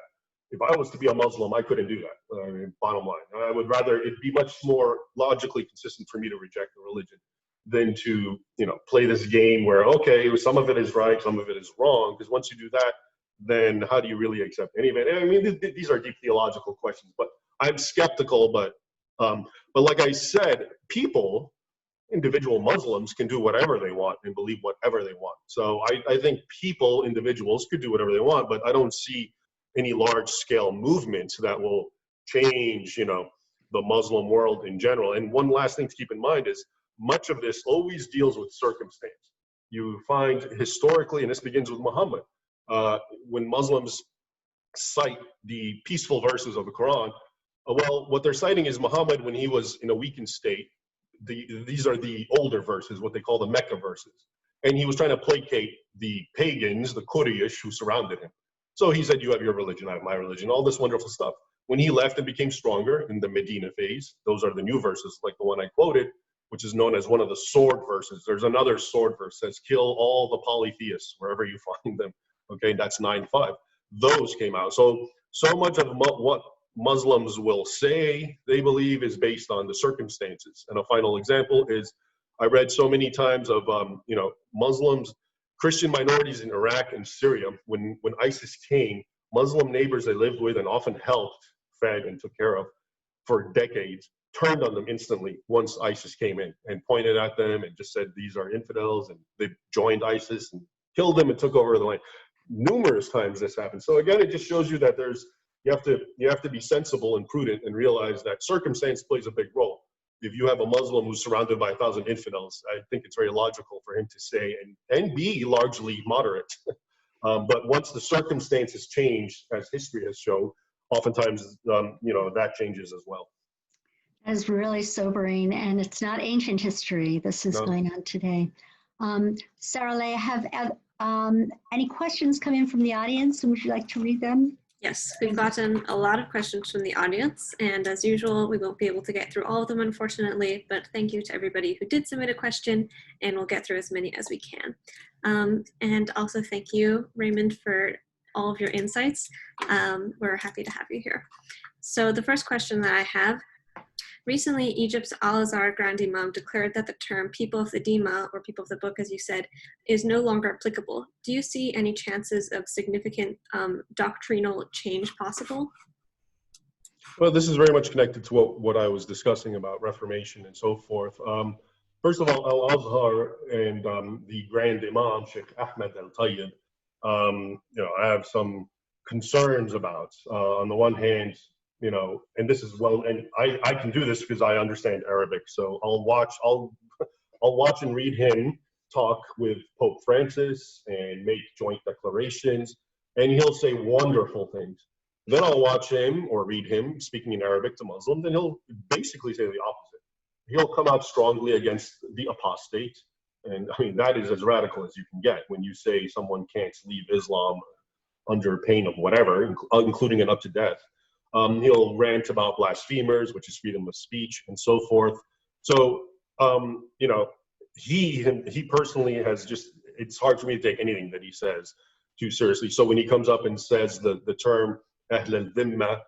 If I was to be a Muslim, I couldn't do that. Bottom line, I would rather it be much more logically consistent for me to reject the religion than to play this game where, okay, some of it is right, some of it is wrong. Because once you do that, then how do you really accept any of it? I mean, these are deep theological questions, but I'm skeptical. But like I said, individual Muslims can do whatever they want and believe whatever they want. So I think individuals could do whatever they want, but I don't see any large scale movements that will change, the Muslim world in general. And one last thing to keep in mind is much of this always deals with circumstance. You find historically, and this begins with Muhammad, when Muslims cite the peaceful verses of the Quran, well, what they're citing is Muhammad when he was in a weakened state. These are the older verses, what they call the Mecca verses. And he was trying to placate the pagans, the Quraysh, who surrounded him. So he said, you have your religion, I have my religion, all this wonderful stuff. When he left and became stronger in the Medina phase, those are the new verses, like the one I quoted, which is known as one of the sword verses. There's another sword verse that says, kill all the polytheists wherever you find them. Okay, that's 9:5. Those came out. So much of what Muslims will say they believe is based on the circumstances. And a final example is, I read so many times of Muslims, Christian minorities in Iraq and Syria, when ISIS came, Muslim neighbors they lived with and often helped, fed, and took care of for decades, turned on them instantly once ISIS came in and pointed at them and just said, these are infidels, and they joined ISIS and killed them and took over the land. Numerous times this happened. So again, it just shows you that you have to be sensible and prudent and realize that circumstance plays a big role. if you have a Muslim who's surrounded by 1,000 infidels, I think it's very logical for him to say and be largely moderate. But once the circumstances change, as history has shown, oftentimes, that changes as well. That is really sobering, and it's not ancient history. This is going on today. Sarah Leigh, have any questions come in from the audience, and would you like to read them? Yes, we've gotten a lot of questions from the audience, and as usual, we won't be able to get through all of them, unfortunately, but thank you to everybody who did submit a question, and we'll get through as many as we can. And also thank you, Raymond, for all of your insights. We're happy to have you here. So the first question that I have, recently Egypt's Al-Azhar Grand Imam declared that the term people of the Dima, or people of the book, as you said, is no longer applicable. Do you see any chances of significant doctrinal change possible? Well, this is very much connected to what I was discussing about reformation and so forth. First of all, Al-Azhar and the Grand Imam, Sheikh Ahmed Al-Tayyib, I have some concerns about. On the one hand, and this is and I can do this because I understand Arabic. So I'll watch and read him talk with Pope Francis and make joint declarations, and he'll say wonderful things. Then I'll watch him or read him speaking in Arabic to Muslims, and he'll basically say the opposite. He'll come out strongly against the apostate, and I mean that is as radical as you can get when you say someone can't leave Islam under pain of whatever, including and up to death. He'll rant about blasphemers, which is freedom of speech, and so forth. So, he personally has just, it's hard for me to take anything that he says too seriously. So when he comes up and says the term Ahl al-Dhimma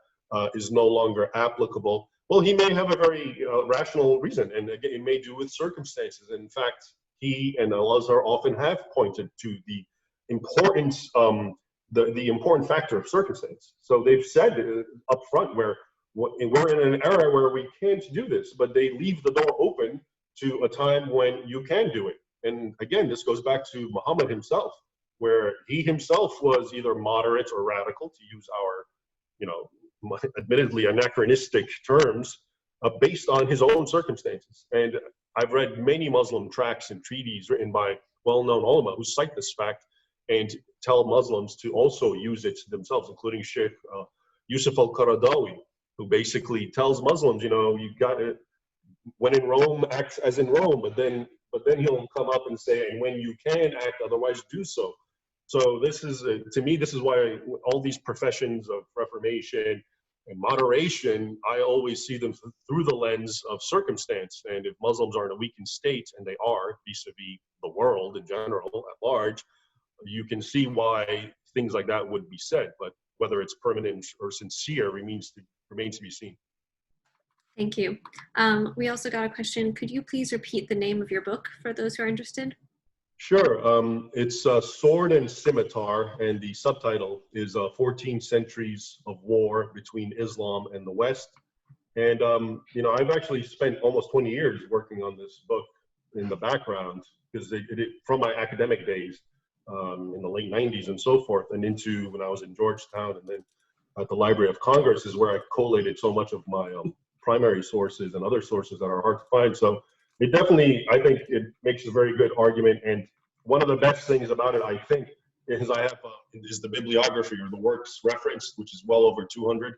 is no longer applicable, well, he may have a very rational reason, and again, it may do with circumstances. In fact, he and Al-Azhar often have pointed to the importance, the important factor of circumstance. So they've said up front where we're in an era where we can't do this, but they leave the door open to a time when you can do it. And again, this goes back to Muhammad himself, where he himself was either moderate or radical, to use our, admittedly anachronistic terms, based on his own circumstances. And I've read many Muslim tracts and treaties written by well-known ulama who cite this fact and tell Muslims to also use it themselves, including Sheikh Yusuf al-Qaradawi, who basically tells Muslims, you got to, when in Rome, act as in Rome, but then he'll come up and say, and when you can act otherwise, do so. So this is, to me, this is why all these professions of reformation and moderation, I always see them through the lens of circumstance. And if Muslims are in a weakened state, and they are vis-a-vis the world in general at large, you can see why things like that would be said. But whether it's permanent or sincere remains to be seen. Thank you. We also got a question. Could you please repeat the name of your book for those who are interested? Sure. It's Sword and Scimitar, and the subtitle is 14 Centuries of War Between Islam and the West. And, I've actually spent almost 20 years working on this book in the background, because from my academic days in the late 90s and so forth, and into when I was in Georgetown, and then at the Library of Congress is where I collated so much of my primary sources and other sources that are hard to find. So it definitely, I think it makes a very good argument. And one of the best things about it, I think, is I have is the bibliography or the works referenced, which is well over 200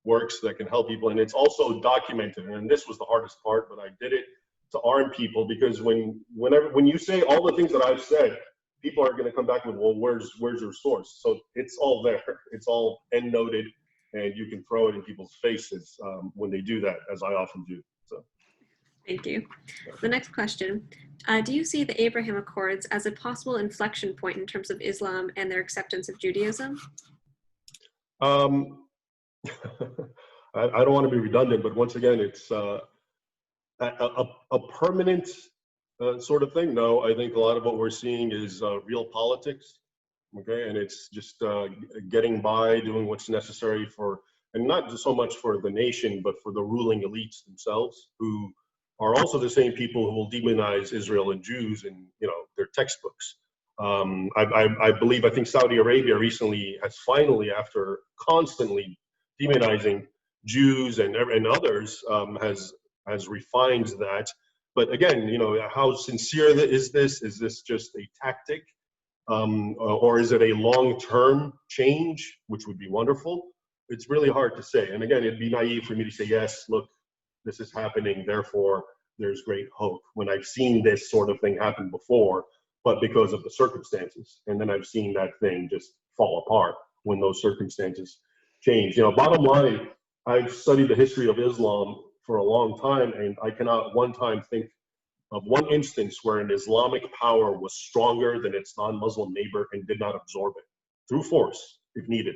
works that can help people. And it's also documented. And this was the hardest part, but I did it to arm people, because when you say all the things that I've said, people are going to come back with, well, where's your source? So it's all there. It's all end noted, and you can throw it in people's faces when they do that, as I often do. So. Thank you. The next question, do you see the Abraham Accords as a possible inflection point in terms of Islam and their acceptance of Judaism? I don't want to be redundant, but once again, it's a permanent sort of thing. No, I think a lot of what we're seeing is real politics. Okay, and it's just getting by, doing what's necessary for, and not just so much for the nation, but for the ruling elites themselves, who are also the same people who will demonize Israel and Jews in their textbooks. I think Saudi Arabia recently has finally, after constantly demonizing Jews and others, has has refined that. But again, how sincere is this? Is this just a tactic? Or is it a long-term change, which would be wonderful? It's really hard to say. And again, it'd be naive for me to say, yes, look, this is happening, therefore there's great hope, when I've seen this sort of thing happen before, but because of the circumstances. And then I've seen that thing just fall apart when those circumstances change. Bottom line, I've studied the history of Islam for a long time, and I cannot one time think of one instance where an Islamic power was stronger than its non-Muslim neighbor and did not absorb it through force if needed.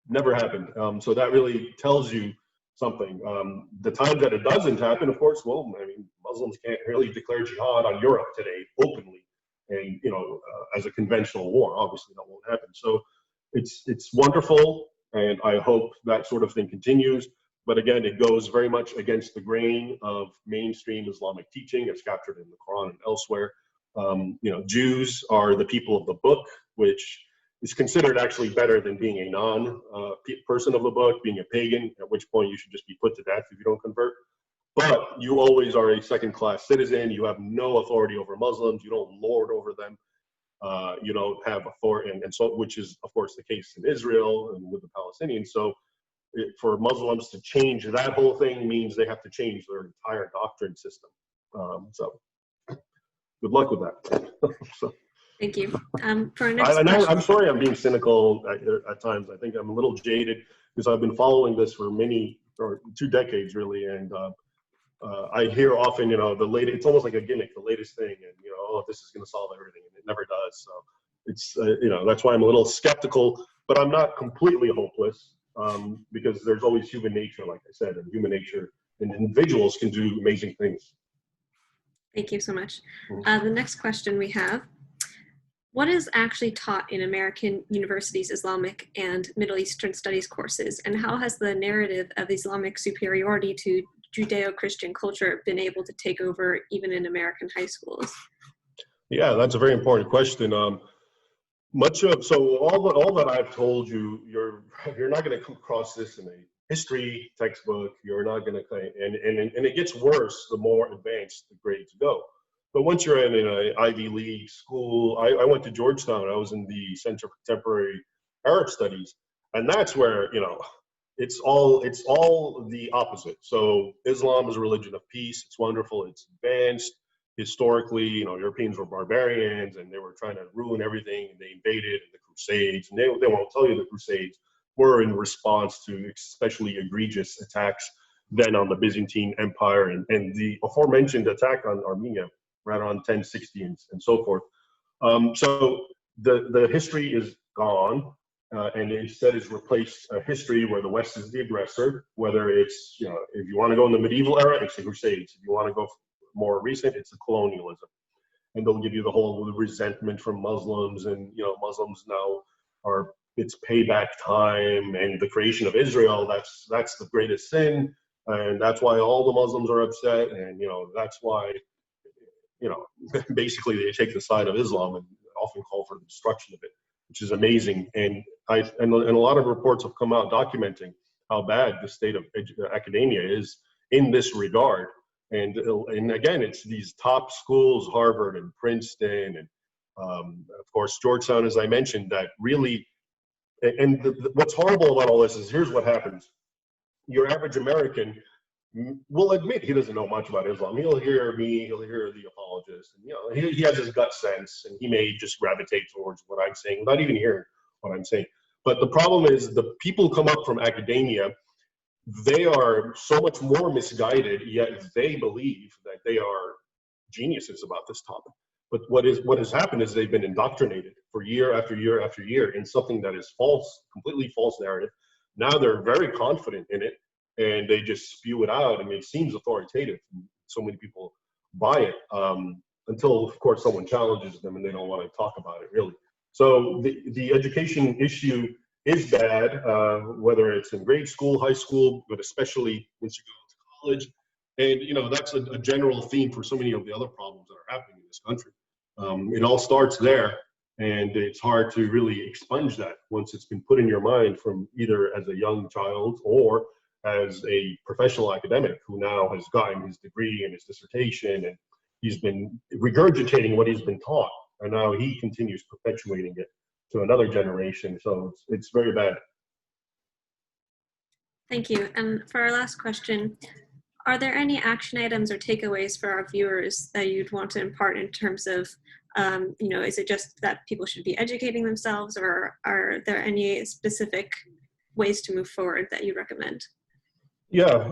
Never happened. So that really tells you something. The time that it doesn't happen, of course, well, I mean, Muslims can't really declare jihad on Europe today openly, and as a conventional war. Obviously, that won't happen. So it's wonderful, and I hope that sort of thing continues. But again, it goes very much against the grain of mainstream Islamic teaching. It's captured in the Quran and elsewhere. Jews are the people of the book, which is considered actually better than being a non-person of the book, being a pagan, at which point you should just be put to death if you don't convert. But you always are a second-class citizen. You have no authority over Muslims. You don't lord over them. You don't have authority, and so, which is, of course, the case in Israel and with the Palestinians. So for Muslims to change that whole thing means they have to change their entire doctrine system. So good luck with that. So, thank you. For our next question. I'm sorry I'm being cynical at times. I think I'm a little jaded because I've been following this for 2 decades really, and I hear often, the latest, it's almost like a gimmick, the latest thing, and this is going to solve everything, and it never does. So it's that's why I'm a little skeptical, but I'm not completely hopeless, because there's always human nature, like I said, and human nature and individuals can do amazing things. Thank you so much. The next question we have: what is actually taught in American universities' Islamic and Middle Eastern studies courses, and how has the narrative of Islamic superiority to Judeo-Christian culture been able to take over even in American high schools? Yeah, that's a very important question. All that I've told you, you're not going to come across this in a history textbook. You're not going to, and it gets worse the more advanced the grades go. But once you're in an Ivy League school, I went to Georgetown. I was in the Center for Contemporary Arab Studies, and that's where it's all the opposite. So Islam is a religion of peace. It's wonderful. It's advanced. Historically, Europeans were barbarians and they were trying to ruin everything. And they invaded the Crusades, and they won't tell you the Crusades were in response to especially egregious attacks then on the Byzantine Empire and the aforementioned attack on Armenia right around 1060 and so forth. So the history is gone. And instead is replaced a history where the West is the aggressor, whether it's, if you want to go in the medieval era, it's the Crusades. If you want to go more recent, it's the colonialism. And they'll give you the whole resentment from Muslims, and, Muslims now it's payback time, and the creation of Israel, that's the greatest sin. And that's why all the Muslims are upset. And, that's why, basically they take the side of Islam and often call for the destruction of it, which is amazing. And a lot of reports have come out documenting how bad the state of academia is in this regard. And again, it's these top schools, Harvard and Princeton, and of course Georgetown, as I mentioned, that really. And what's horrible about all this is, here's what happens: your average American will admit he doesn't know much about Islam. He'll hear me, he'll hear the apologist, and he has his gut sense, and he may just gravitate towards what I'm saying without even hearing what I'm saying. But the problem is, the people who come up from academia, they are so much more misguided, yet they believe that they are geniuses about this topic. But what has happened is they've been indoctrinated for year after year after year in something that is false, completely false narrative. Now they're very confident in it, and they just spew it out. I mean, it seems authoritative. So many people buy it, until, of course, someone challenges them and they don't want to talk about it, really. So the education issue is bad, whether it's in grade school, high school, but especially once you go into college. And, that's a general theme for so many of the other problems that are happening in this country. It all starts there, and it's hard to really expunge that once it's been put in your mind from either as a young child or as a professional academic who now has gotten his degree and his dissertation, and he's been regurgitating what he's been taught, and now he continues perpetuating it to another generation. So it's very bad. Thank you. And for our last question, are there any action items or takeaways for our viewers that you'd want to impart in terms of, is it just that people should be educating themselves, or are there any specific ways to move forward that you recommend? Yeah,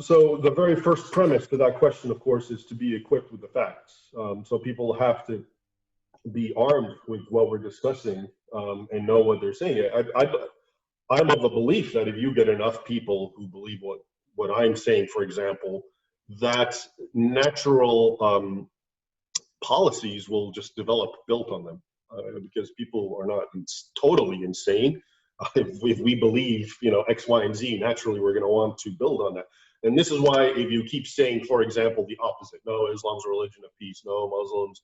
so the very first premise to that question, of course, is to be equipped with the facts. So people have to be armed with what we're discussing and know what they're saying. I'm of the belief that if you get enough people who believe what I'm saying, for example, that natural policies will just develop built on them because people are not totally insane. If we believe, X, Y, and Z, naturally we're going to want to build on that. And this is why if you keep saying, for example, the opposite, no, Islam's a religion of peace, no, Muslims,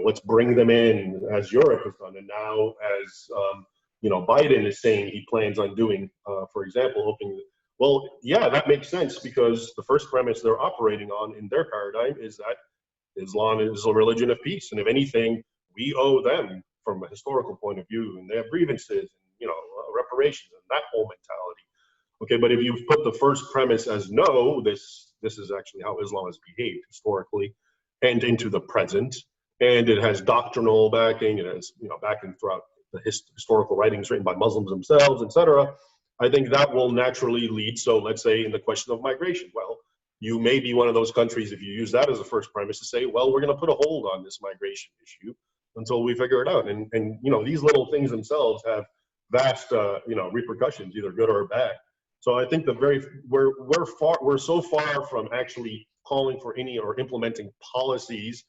let's bring them in, as Europe has done, and now as Biden is saying he plans on doing, for example, hoping. Well, yeah, that makes sense, because the first premise they're operating on in their paradigm is that Islam is a religion of peace, and if anything, we owe them from a historical point of view, and they have grievances, and reparations, and that whole mentality. Okay, but if you put the first premise as no, this is actually how Islam has behaved historically and into the present, and it has doctrinal backing, it has backing throughout the historical writings written by Muslims themselves, etc. I think that will naturally lead. So let's say in the question of migration, well, you may be one of those countries, if you use that as a first premise, to say, well, we're going to put a hold on this migration issue until we figure it out. And these little things themselves have vast repercussions, either good or bad. So I think we're so far from actually calling for any or implementing policies,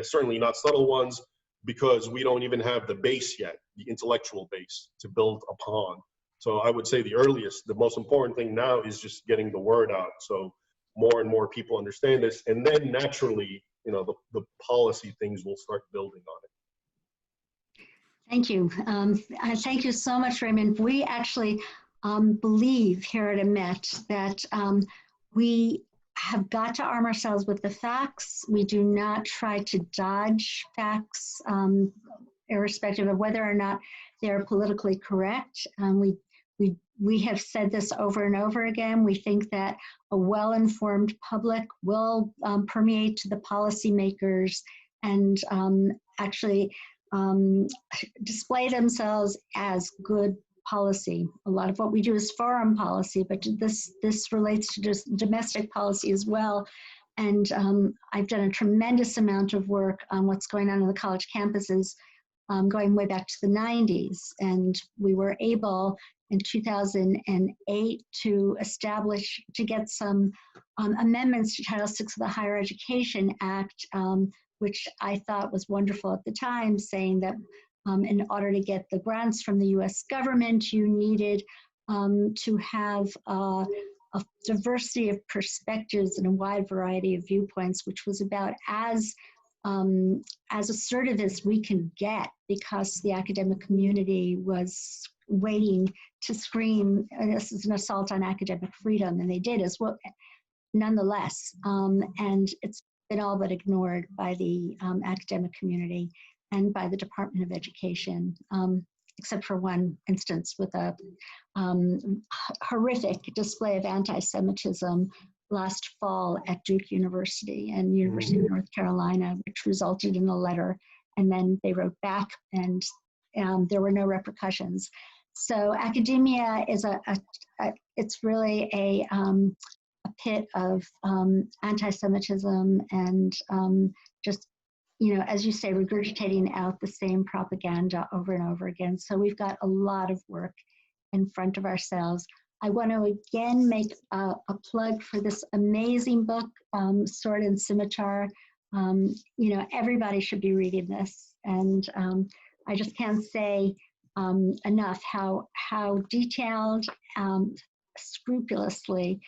certainly not subtle ones, because we don't even have the base yet, the intellectual base to build upon. So I would say the most important thing now is just getting the word out, so more and more people understand this, and then naturally, the policy things will start building on it. Thank you. Thank you so much, Raymond. We actually believe here at EMET that we have got to arm ourselves with the facts. We do not try to dodge facts, irrespective of whether or not they're politically correct. We have said this over and over again. We think that a well-informed public will permeate to the policymakers and actually display themselves as good policy. A lot of what we do is foreign policy, but this relates to just domestic policy as well. And I've done a tremendous amount of work on what's going on in the college campuses, going way back to the 90s. And we were able in 2008 to get some amendments to Title VI of the Higher Education Act, which I thought was wonderful at the time, saying that in order to get the grants from the US government, you needed to have a diversity of perspectives and a wide variety of viewpoints, which was about as assertive as we can get, because the academic community was waiting to scream, this is an assault on academic freedom, and they did as well, nonetheless. And it's been all but ignored by the academic community and by the Department of Education, except for one instance with a horrific display of anti-Semitism last fall at Duke University and University of North Carolina, which resulted in a letter, and then they wrote back, and there were no repercussions. So academia is it's really a pit of anti-Semitism and just, as you say, regurgitating out the same propaganda over and over again. So we've got a lot of work in front of ourselves. I want to again make a plug for this amazing book, Sword and Scimitar. Everybody should be reading this, and I just can't say enough how detailed, scrupulously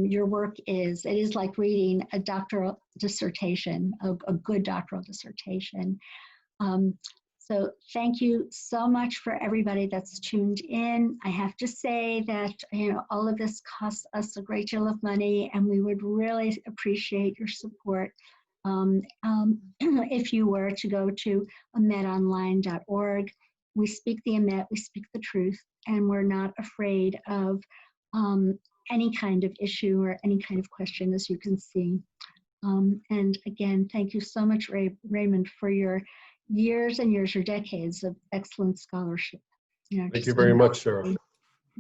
your work is. It is like reading a doctoral dissertation, a good doctoral dissertation. So thank you so much for everybody that's tuned in. I have to say that, you know, all of this costs us a great deal of money, and we would really appreciate your support if you were to go to emetonline.org. We speak the EMET, we speak the truth, and we're not afraid of any kind of issue or any kind of question, as you can see. And again, thank you so much, Raymond, for your years and years or decades of excellent scholarship. You know, Thank you very much, Sarah. keep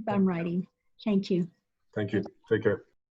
on writing. Thank you. Thank you. Take care.